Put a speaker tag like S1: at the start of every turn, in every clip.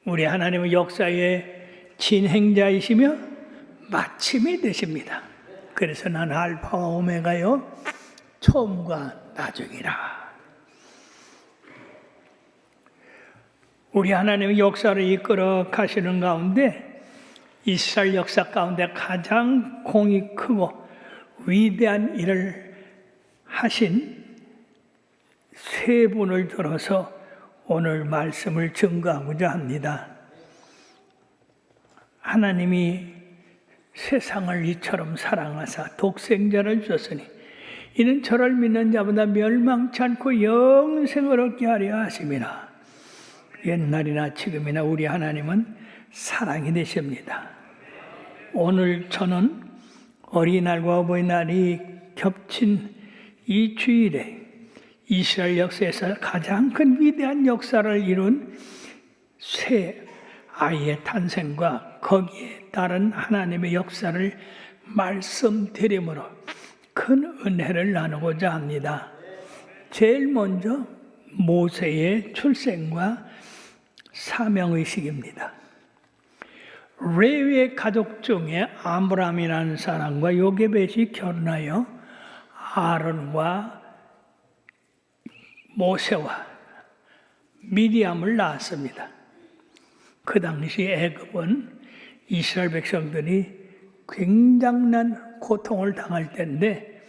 S1: 우리 하나님은 역사의 진행자이시며 마침이 되십니다. 그래서 난 알파와 오메가요, 처음과 나중이라. 우리 하나님의 역사를 이끌어 가시는 가운데 이스라엘 역사 가운데 가장 공이 크고 위대한 일을 하신 세 분을 들어서 오늘 말씀을 증거하고자 합니다. 하나님이 세상을 이처럼 사랑하사 독생자를 주셨으니 이는 저를 믿는 자보다 멸망치 않고 영생을 얻게 하려 하심이라. 옛날이나 지금이나 우리 하나님은 사랑이 되십니다. 오늘 저는 어린이날과 어버이날이 겹친 이 주일에 이스라엘 역사에서 가장 큰 위대한 역사를 이룬 새 아이의 탄생과 거기에 따른 하나님의 역사를 말씀드림으로 큰 은혜를 나누고자 합니다. 제일 먼저 모세의 출생과 사명의식입니다. 레위의 가족 중에 아므람이라는 사람과 요게벳이 결혼하여 아론과 모세와 미리암을 낳았습니다. 그 당시 애굽은 이스라엘 백성들이 굉장한 고통을 당할 때인데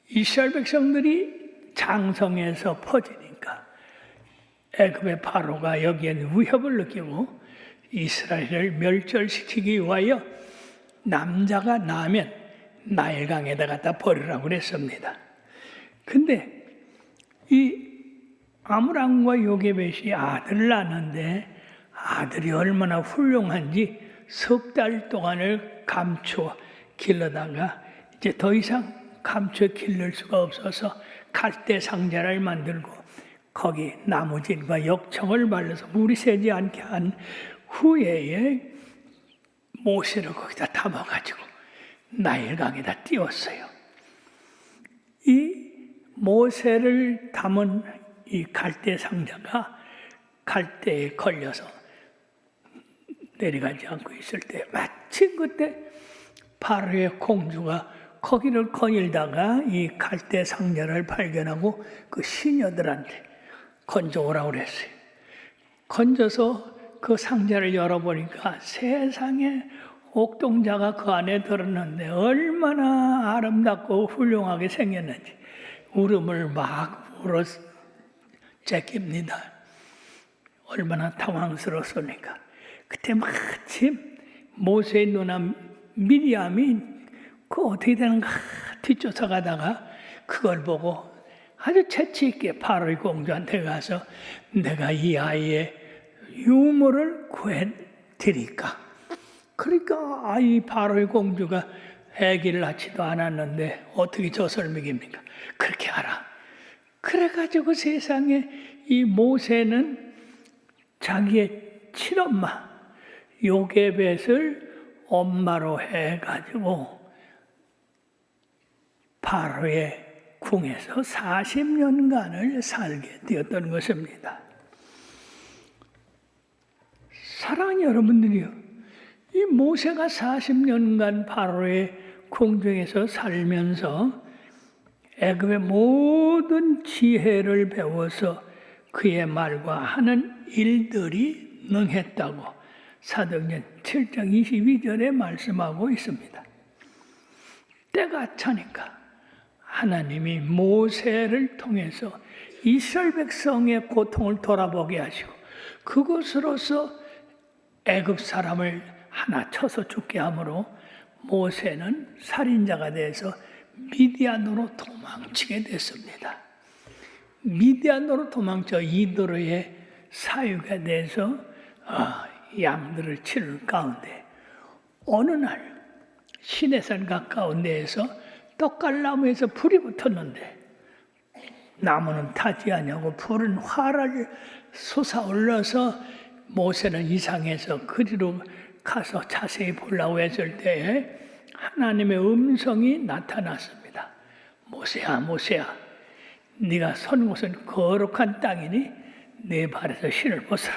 S1: 이스라엘 백성들이 장성해서 퍼지니까 애굽의 파로가 여기에 위협을 느끼고 이스라엘을 멸절시키기 위하여 남자가 나면 나일강에다 갖다 버리라고 그랬습니다. 근데 이 아므람과 요게벳이 아들을 낳았는데 아들이 얼마나 훌륭한지 석 달 동안을 감추어 길러다가 이제 더 이상 감추어 기를 수가 없어서 갈대 상자를 만들고 거기 나무진과 역청을 발라서 물이 새지 않게 한 후에 모세를 거기다 담아가지고 나일강에다 띄웠어요. 이 모세를 담은 이 갈대 상자가 갈대에 걸려서 내려가지 않고 있을 때 마침 그때 파로의 공주가 거기를 거닐다가 이 갈대 상자를 발견하고 그 시녀들한테 건져오라고 그랬어요. 건져서 그 상자를 열어보니까 세상에 옥동자가 그 안에 들었는데 얼마나 아름답고 훌륭하게 생겼는지 울음을 막 울어 제낍니다. 얼마나 당황스러웠습니까? 그때 마침 모세의 누나 미리암이 그 어떻게 되는가 뒤쫓아가다가 그걸 보고 아주 재치 있게 파로의 공주한테 가서 내가 이 아이의 유물을 구해드릴까? 그러니까 아이 파로의 공주가 아기를 낳지도 않았는데 어떻게 젖을 먹입니까? 그렇게 하라. 그래가지고 세상에 이 모세는 자기의 친엄마 요게벳을 엄마로 해가지고 파로의 궁에서 40년간을 살게 되었던 것입니다. 사랑하는 여러분들이요, 이 모세가 40년간 파로의 궁중에서 살면서 애굽의 모든 지혜를 배워서 그의 말과 하는 일들이 능했다고 사도행전 7장 22절에 말씀하고 있습니다. 때가 차니까 하나님이 모세를 통해서 이스라엘 백성의 고통을 돌아보게 하시고 그것으로서 애굽 사람을 하나 쳐서 죽게 하므로 모세는 살인자가 돼서 미디안으로 도망치게 됐습니다. 미디안으로 도망쳐 이도로의 사유가 돼서 양들을 치는 가운데 어느 날 시내산 가까운 데에서 떡갈나무에서 불이 붙었는데 나무는 타지 아니하고 불은 활을 솟아올라서 모세는 이상해서 그리로 가서 자세히 보려고 했을 때에 하나님의 음성이 나타났습니다. 모세야, 모세야, 네가 선 곳은 거룩한 땅이니 내 발에서 신을 벗어라.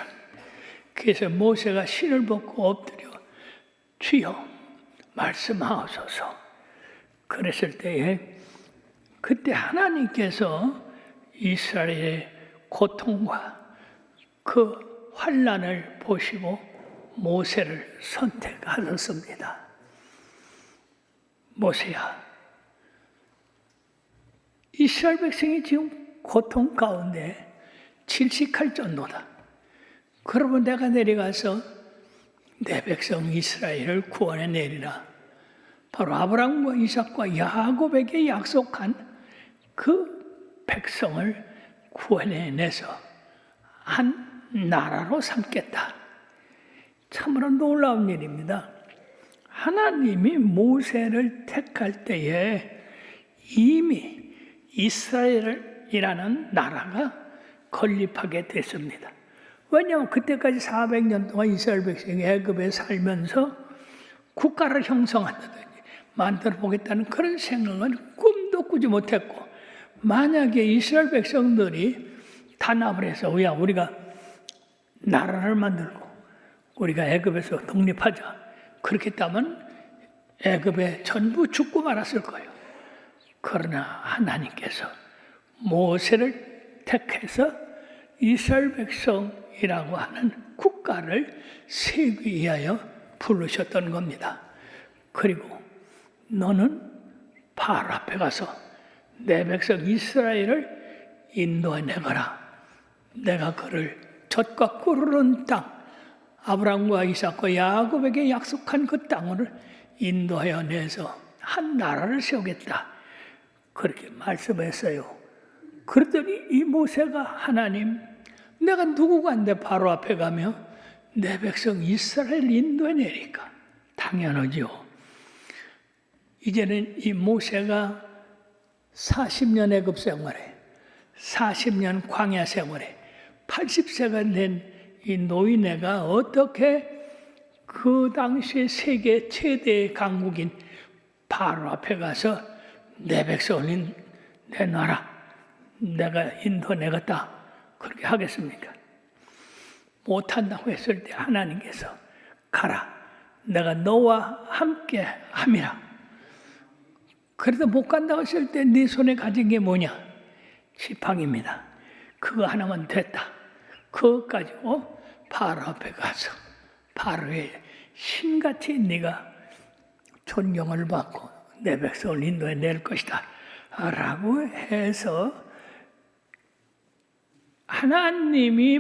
S1: 그래서 모세가 신을 벗고 엎드려 주여 말씀하옵소서 그랬을 때에 그때 하나님께서 이스라엘의 고통과 그 환난을 보시고 모세를 선택하셨습니다. 모세야, 이스라엘 백성이 지금 고통 가운데 질식할 정도다. 그러면 내가 내려가서 내 백성 이스라엘을 구원해 내리라. 바로 아브라함과 이삭과 야곱에게 약속한 그 백성을 구원해내서 한 나라로 삼겠다. 참으로 놀라운 일입니다. 하나님이 모세를 택할 때에 이미 이스라엘이라는 나라가 건립하게 됐습니다. 왜냐하면 그때까지 400년 동안 이스라엘 백성이 애굽에 살면서 국가를 형성한다든지 만들어 보겠다는 그런 생각은 꿈도 꾸지 못했고, 만약에 이스라엘 백성들이 단합을 해서 야 우리가 나라를 만들고 우리가 애굽에서 독립하자 그렇게 했다면 애굽에 전부 죽고 말았을 거예요. 그러나 하나님께서 모세를 택해서 이스라엘 백성이라고 하는 국가를 세우기 위하여 부르셨던 겁니다. 그리고 너는 바로 앞에 가서 내 백성 이스라엘을 인도해 내거라. 내가 그를 젖과 꿀을 땅, 아브라함과 이삭과 야곱에게 약속한 그 땅을 인도하여 내서 한 나라를 세우겠다. 그렇게 말씀했어요. 그랬더니 이 모세가 하나님, 내가 누구간데 바로 앞에 가며 내 백성 이스라엘 인도해 내리까? 당연하죠. 이제는 이 모세가 40년 애굽 생활에 40년 광야 생활에 80세가 된 이 노인네가 어떻게 그 당시에 세계 최대의 강국인 바로 앞에 가서 내 백성을 내놔라. 내가 인도 내겠다. 그렇게 하겠습니까? 못한다고 했을 때 하나님께서 가라. 내가 너와 함께 함이라. 그래도 못 간다고 했을 때 네 손에 가진 게 뭐냐? 지팡이입니다. 그거 하나만 됐다. 그거 가지고 바로 앞에 가서 바로의 신같이 네가 존경을 받고 내 백성을 인도해 낼 것이다 라고 해서 하나님이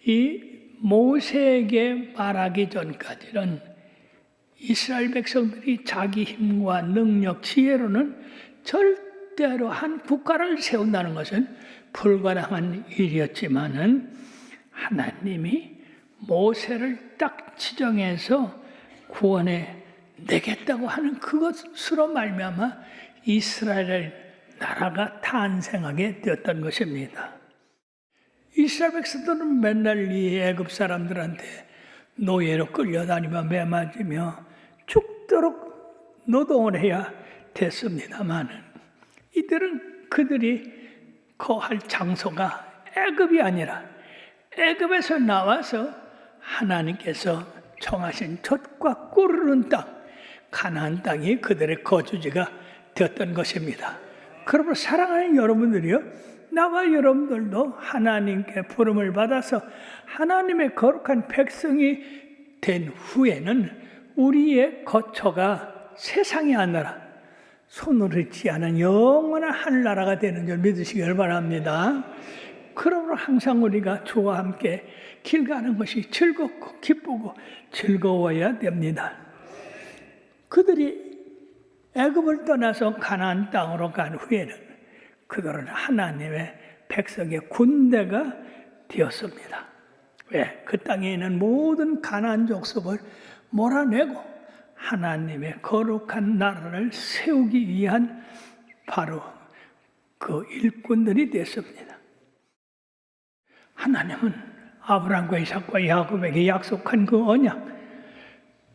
S1: 이 모세에게 말하기 전까지는 이스라엘 백성들이 자기 힘과 능력, 지혜로는 절대로 한 국가를 세운다는 것은 불가능한 일이었지만은 하나님이 모세를 딱 지정해서 구원해 내겠다고 하는 그것으로 말미암아 이스라엘 나라가 탄생하게 되었던 것입니다. 이스라엘 백성들은 맨날 이 애굽 사람들한테 노예로 끌려다니며 매맞으며 죽도록 노동을 해야 됐습니다만은 이들은 그들이 거할 장소가 애굽이 아니라 애굽에서 나와서 하나님께서 정하신 젖과 꿀을 흐르는 땅 가나안 땅이 그들의 거주지가 되었던 것입니다. 그러므로 사랑하는 여러분들이요, 나와 여러분들도 하나님께 부름을 받아서 하나님의 거룩한 백성이 된 후에는 우리의 거처가 세상이 아니라 손으로 잇지 않은 영원한 하늘나라가 되는 줄 믿으시길 바랍니다. 그러므로 항상 우리가 주와 함께 길 가는 것이 즐겁고 기쁘고 즐거워야 됩니다. 그들이 애굽을 떠나서 가나안 땅으로 간 후에는 그들은 하나님의 백성의 군대가 되었습니다. 왜? 그 땅에 있는 모든 가나안 족속을 몰아내고 하나님의 거룩한 나라를 세우기 위한 바로 그 일꾼들이 됐습니다. 하나님은 아브라함과 이삭과 야곱에게 약속한 그 언약,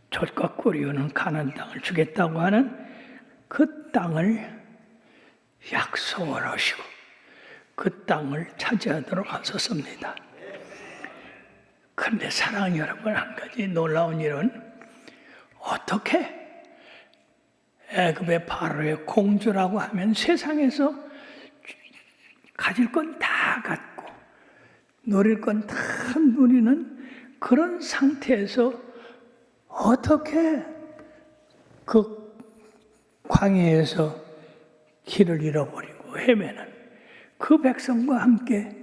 S1: 젖과 꿀이 흐르는 가나안 땅을 주겠다고 하는 그 땅을 약속을 하시고 그 땅을 차지하도록 하셨습니다. 그런데 사랑하는 여러분, 한 가지 놀라운 일은 어떻게 애굽의 바로의 공주라고 하면 세상에서 가질 건 다 갖고 누릴 건 다 누리는 그런 상태에서 어떻게 그 광야에서 길을 잃어버리고 헤매는 그 백성과 함께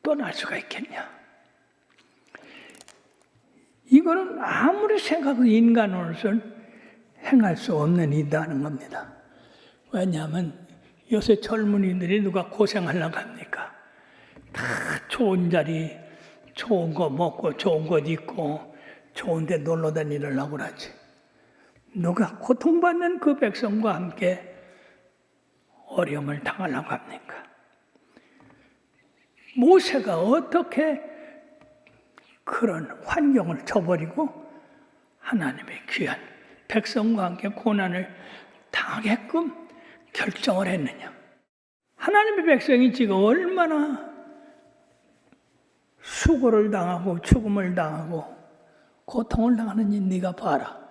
S1: 떠날 수가 있겠냐? 이거는 아무리 생각해도 인간으로서는 행할 수 없는 일이라는 겁니다. 왜냐하면 요새 젊은이들이 누가 고생하려고 합니까? 다 좋은 자리, 좋은 거 먹고 좋은 것 입고 좋은 데 놀러 다니려고 그러지. 누가 고통받는 그 백성과 함께 어려움을 당하려고 합니까? 모세가 어떻게 그런 환경을 저버리고 하나님의 귀한 백성과 함께 고난을 당하게끔 결정을 했느냐? 하나님의 백성이 지금 얼마나 수고를 당하고 죽음을 당하고 고통을 당하는지 네가 봐라.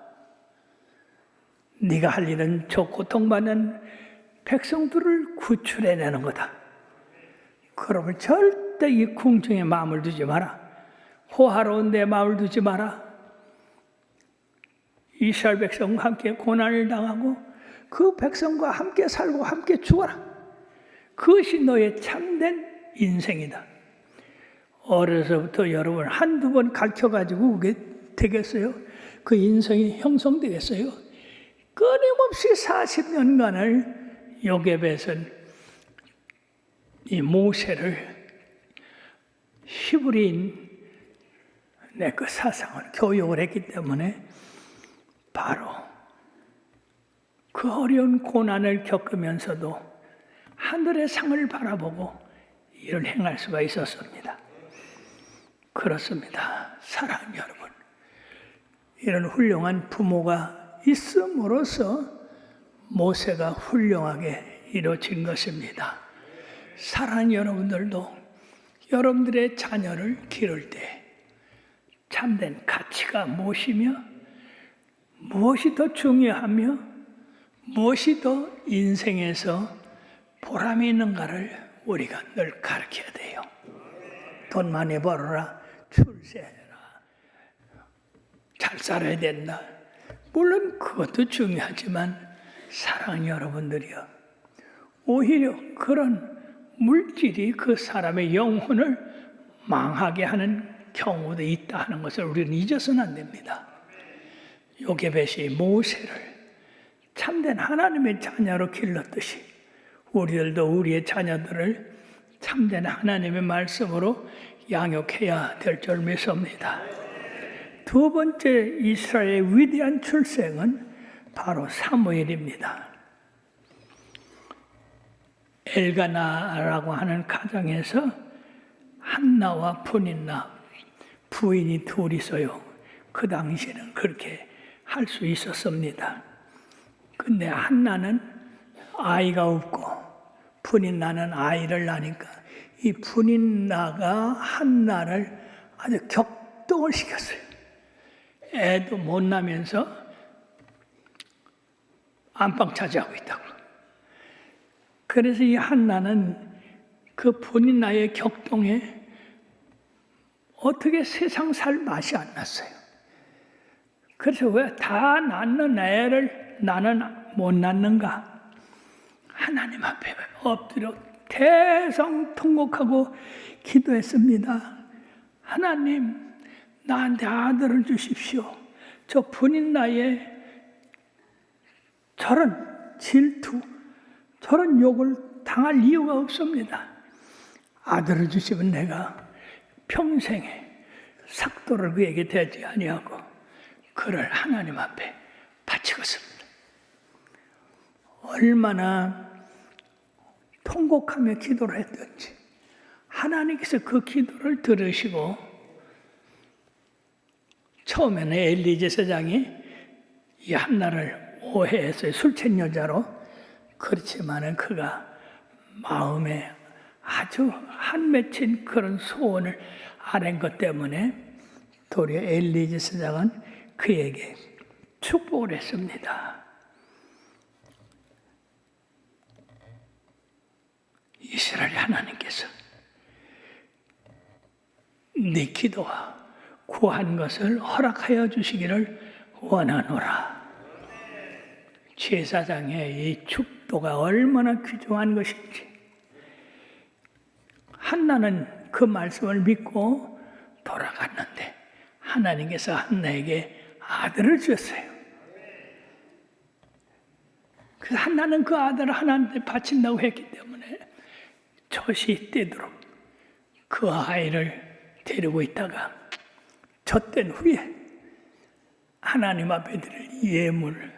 S1: 네가 할 일은 저 고통받는 백성들을 구출해내는 거다. 그러면 절대 이 궁정에 마음을 두지 마라. 호화로운 데 마음을 두지 마라. 이스라엘 백성과 함께 고난을 당하고 그 백성과 함께 살고 함께 죽어라. 그것이 너의 참된 인생이다. 어려서부터 여러분 한두 번 가르쳐가지고 그게 되겠어요? 그 인생이 형성되겠어요? 끊임없이 40년간을 요셉에서는 이 모세를 히브리인 그 사상을 교육을 했기 때문에 바로 그 어려운 고난을 겪으면서도 하늘의 상을 바라보고 일을 행할 수가 있었습니다. 그렇습니다. 사랑하는 여러분, 이런 훌륭한 부모가 있음으로써 모세가 훌륭하게 이루어진 것입니다. 사랑하는 여러분들도 여러분들의 자녀를 기를 때 참된 가치가 무엇이며 무엇이 더 중요하며 무엇이 더 인생에서 보람이 있는가를 우리가 늘 가르쳐야 돼요. 돈 많이 벌어라, 출세해라, 잘 살아야 된다. 물론 그것도 중요하지만 사랑하는 여러분들이요, 오히려 그런 물질이 그 사람의 영혼을 망하게 하는 경우도 있다 하는 것을 우리는 잊어서는 안 됩니다. 요셉이 모세를 참된 하나님의 자녀로 길렀듯이 우리들도 우리의 자녀들을 참된 하나님의 말씀으로 양육해야 될 줄 믿습니다. 두 번째 이스라엘의 위대한 출생은 바로 사무엘입니다. 엘가나라고 하는 가정에서 한나와 푸닌나 부인이 둘이서요. 그 당시에는 그렇게 할 수 있었습니다. 근데 한나는 아이가 없고 푸닌나는 아이를 낳으니까 이 푸닌나가 한나를 아주 격동을 시켰어요. 애도 못 나면서 안방 차지하고 있다고. 그래서 이 한나는 그 푸닌나의 격동에 어떻게 세상 살 맛이 안 났어요. 그래서 왜 다 낳는 애를 나는 못 낳는가? 하나님 앞에 엎드려 대성통곡하고 기도했습니다. 하나님, 나한테 아들을 주십시오. 저 푸닌나의 저런 질투, 저런 욕을 당할 이유가 없습니다. 아들을 주시면 내가 평생에 삭도를 그에게 대지 아니하고 그를 하나님 앞에 바치겠습니다. 얼마나 통곡하며 기도를 했던지 하나님께서 그 기도를 들으시고 처음에는 엘리 제사장이 이 한나를 오해했어요. 술 취한 여자로. 그렇지만은 그가 마음에 아주 한 맺힌 그런 소원을 아는 것 때문에 도리어 엘리 제사장은 그에게 축복을 했습니다. 이스라엘 하나님께서 네 기도와 구한 것을 허락하여 주시기를 원하노라. 제사장의 이 축도가 얼마나 귀중한 것인지 한나는 그 말씀을 믿고 돌아갔는데 하나님께서 한나에게 아들을 주셨어요. 그래서 한나는 그 아들을 하나님께 바친다고 했기 때문에 젖이 떼도록 그 아이를 데리고 있다가 젖된 후에 하나님 앞에 드릴 예물을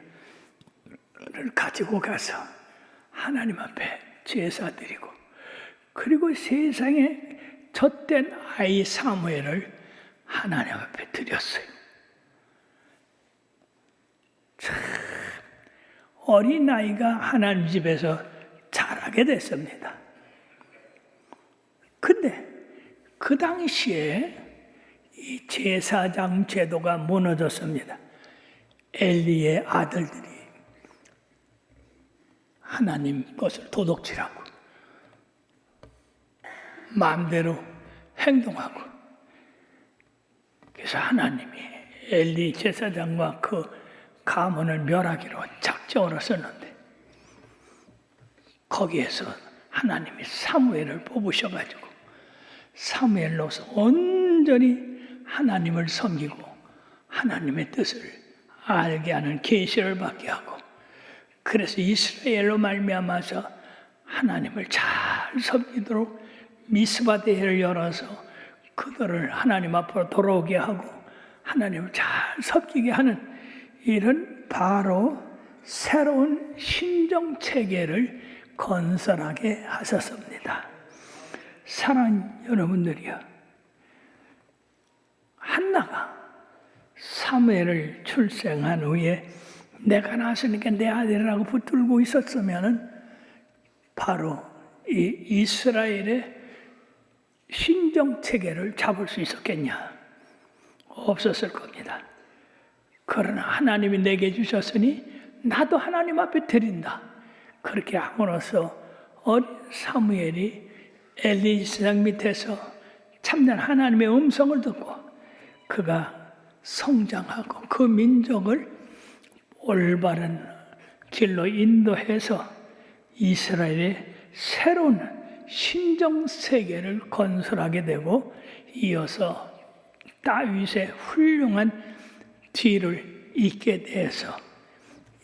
S1: 가지고 가서 하나님 앞에 제사 드리고 그리고 세상에 젖된 아이 사무엘을 하나님 앞에 드렸어요. 참 어린아이가 하나님 집에서 자라게 됐습니다. 근데 그 당시에 이 제사장 제도가 무너졌습니다. 엘리의 아들들이 하나님 것을 도둑질하고 마음대로 행동하고 그래서 하나님이 엘리 제사장과 그 가문을 멸하기로 작정을 썼는데 거기에서 하나님이 사무엘을 뽑으셔가지고 사무엘로서 온전히 하나님을 섬기고 하나님의 뜻을 알게 하는 계시를 받게 하고 그래서 이스라엘로 말미암아서 하나님을 잘 섬기도록 미스바 대회를 열어서 그들을 하나님 앞으로 돌아오게 하고 하나님을 잘 섬기게 하는 이런 바로 새로운 신정 체계를 건설하게 하셨습니다. 사랑하는 여러분들이요, 한나가 사무엘을 출생한 후에 내가 낳았으니까 내 아들이라고 붙들고 있었으면은 바로 이 이스라엘의 신정 체계를 잡을 수 있었겠냐? 없었을 겁니다. 그러나 하나님이 내게 주셨으니 나도 하나님 앞에 드린다. 그렇게 함으로써 어린 사무엘이 엘리 제사장 밑에서 참된 하나님의 음성을 듣고 그가 성장하고 그 민족을 올바른 길로 인도해서 이스라엘의 새로운 신정 세계를 건설하게 되고 이어서 다윗의 훌륭한 뒤를 잇게 돼서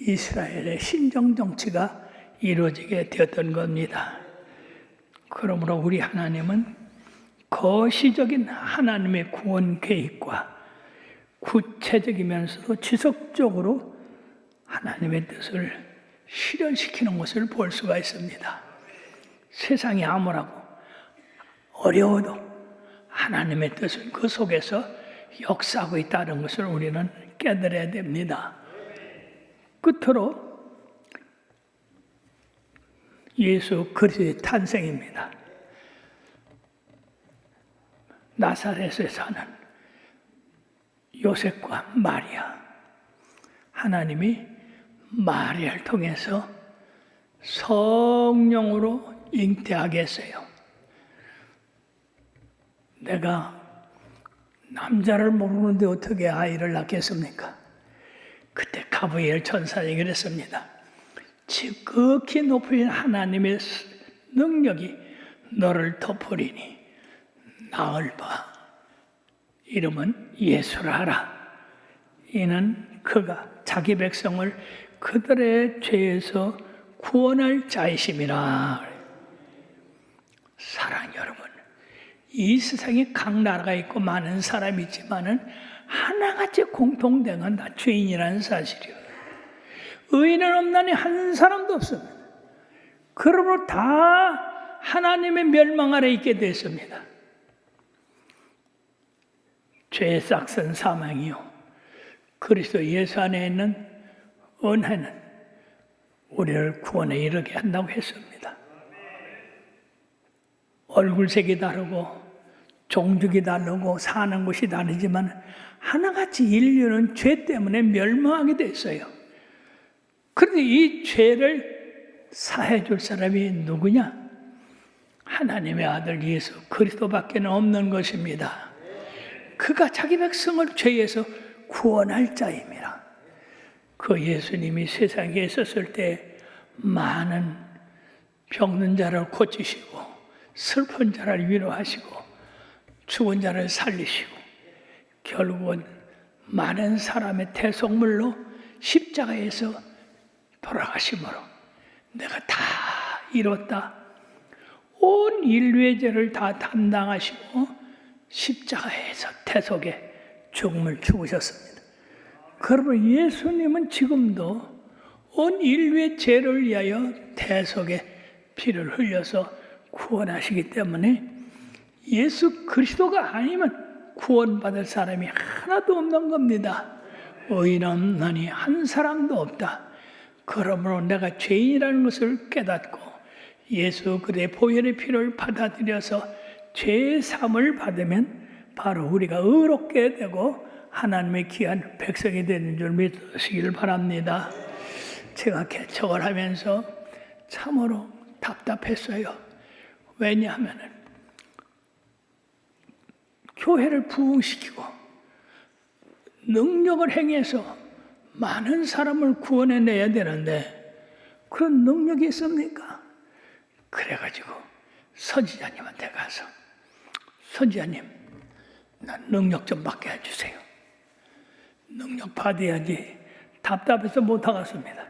S1: 이스라엘의 신정 정치가 이루어지게 되었던 겁니다. 그러므로 우리 하나님은 거시적인 하나님의 구원 계획과 구체적이면서도 지속적으로 하나님의 뜻을 실현시키는 것을 볼 수가 있습니다. 세상이 암울하고 어려워도 하나님의 뜻은 그 속에서 역사하고 있다는 것을 우리는 깨달아야 됩니다. 끝으로 예수 그리스도의 탄생입니다. 나사렛에 사는 요셉과 마리아, 하나님이 마리아를 통해서 성령으로 잉태하게 했어요. 내가 남자를 모르는데 어떻게 아이를 낳겠습니까? 그때 가브리엘 천사님이 그랬습니다. 지극히 높으신 하나님의 능력이 너를 덮으리니 나을 바 이름은 예수라 하라. 이는 그가 자기 백성을 그들의 죄에서 구원할 자이심이라. 사랑 여러분, 이 세상에 각 나라가 있고 많은 사람이 있지만은 하나같이 공통된 건 다 죄인이라는 사실이에요. 의인은 없나니 한 사람도 없습니다. 그러므로 다 하나님의 멸망 아래 있게 됐습니다. 죄의 싹슨 사망이요, 그리스도 예수 안에 있는 은혜는 우리를 구원에 이르게 한다고 했습니다. 얼굴색이 다르고 종족이 다르고 사는 곳이 다르지만 하나같이 인류는 죄 때문에 멸망하게 됐어요. 그런데 이 죄를 사해 줄 사람이 누구냐? 하나님의 아들 예수 그리스도밖에 없는 것입니다. 그가 자기 백성을 죄에서 구원할 자입니다. 그 예수님이 세상에 있었을 때 많은 병든 자를 고치시고 슬픈 자를 위로하시고 죽은 자를 살리시고 결국은 많은 사람의 대속물로 십자가에서 돌아가심으로 내가 다 이뤘다. 온 인류의 죄를 다 담당하시고 십자가에서 대속의 죽음을 죽으셨습니다. 그러므로 예수님은 지금도 온 인류의 죄를 위하여 대속의 피를 흘려서 구원하시기 때문에 예수 그리스도가 아니면 구원받을 사람이 하나도 없는 겁니다. 의인 없나니 한 사람도 없다. 그러므로 내가 죄인이라는 것을 깨닫고 예수 그리스도의 보혈의 피를 받아들여서 죄의 사함을 받으면 바로 우리가 의롭게 되고 하나님의 귀한 백성이 되는 줄 믿으시길 바랍니다. 제가 개척을 하면서 참으로 답답했어요. 왜냐하면 교회를 부흥시키고 능력을 행해서 많은 사람을 구원해내야 되는데 그런 능력이 있습니까? 그래가지고 선지자님한테 가서 선지자님, 난 능력 좀 받게 해주세요. 능력 받아야지 답답해서 못하겠습니다.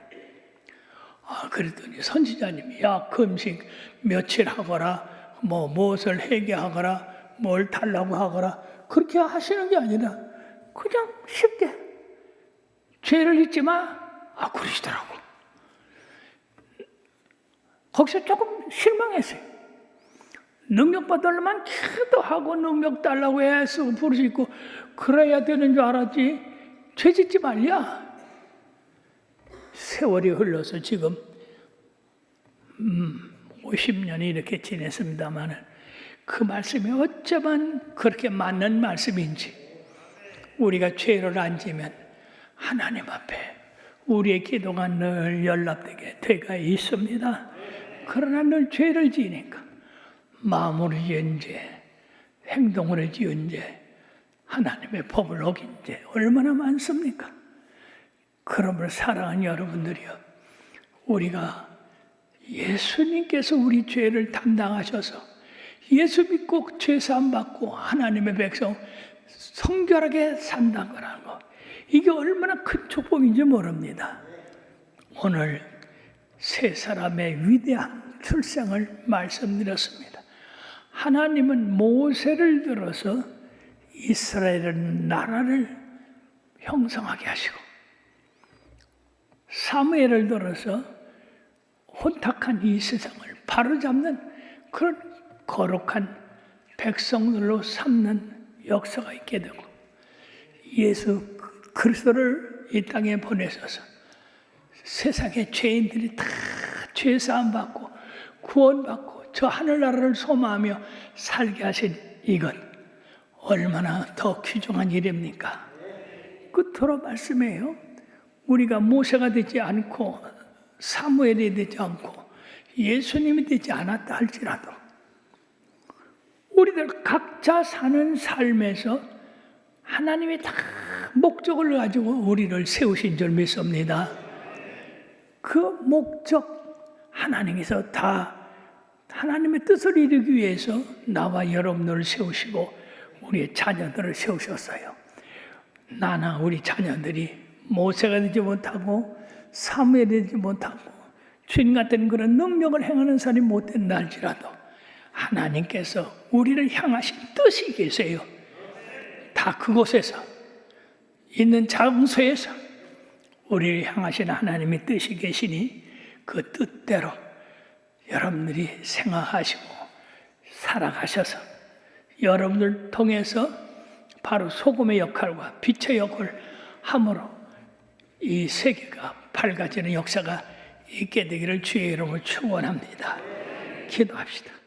S1: 그랬더니 선지자님이 야 금식 며칠 하거라 무엇을 회개하거라 뭘 달라고 하거라 그렇게 하시는 게 아니라 그냥 쉽게 죄를 잊지 마 그러시더라고. 거기서 조금 실망했어요. 능력 받으려면 기도하고 능력 달라고 애쓰고 부르시고 그래야 되는 줄 알았지 죄 짓지 말랴. 세월이 흘러서 지금 50년이 이렇게 지냈습니다만 그 말씀이 어쩌면 그렇게 맞는 말씀인지 우리가 죄를 안 지면 하나님 앞에 우리의 기도가 늘 연락되게 되어 있습니다. 그러나 늘 죄를 지니까 마음으로 지은 죄, 행동으로 지은 죄, 하나님의 법을 어긴 죄 얼마나 많습니까? 그러므로 사랑하는 여러분들이요, 우리가 예수님께서 우리 죄를 담당하셔서 예수 믿고 죄 사함 받고 하나님의 백성 성결하게 산다는 거 이게 얼마나 큰 축복인지 모릅니다. 오늘 세 사람의 위대한 출생을 말씀드렸습니다. 하나님은 모세를 들어서 이스라엘 나라를 형성하게 하시고 사무엘을 들어서 혼탁한 이 세상을 바로잡는 그런 거룩한 백성들로 삼는 역사가 있게 되고 예수 그리스도를 이 땅에 보내셔서 세상의 죄인들이 다 죄사함 받고 구원받고 저 하늘나라를 소망하며 살게 하신 이것 얼마나 더 귀중한 일입니까? 끝으로 말씀해요. 우리가 모세가 되지 않고 사무엘이 되지 않고 예수님이 되지 않았다 할지라도 우리들 각자 사는 삶에서 하나님이 다 목적을 가지고 우리를 세우신 줄 믿습니다. 그 목적 하나님께서 다 하나님의 뜻을 이루기 위해서 나와 여러분들을 세우시고 우리의 자녀들을 세우셨어요. 나나 우리 자녀들이 모세가 되지 못하고 사무엘이 되지 못하고 주님 같은 그런 능력을 행하는 사람이 못된다 할지라도 하나님께서 우리를 향하신 뜻이 계세요. 다 그곳에서 있는 장소에서 우리를 향하신 하나님의 뜻이 계시니 그 뜻대로 여러분들이 생각하시고 살아가셔서 여러분들 통해서 바로 소금의 역할과 빛의 역할을 함으로 이 세계가 밝아지는 역사가 있게 되기를 주의 이름으로 축원합니다. 기도합시다.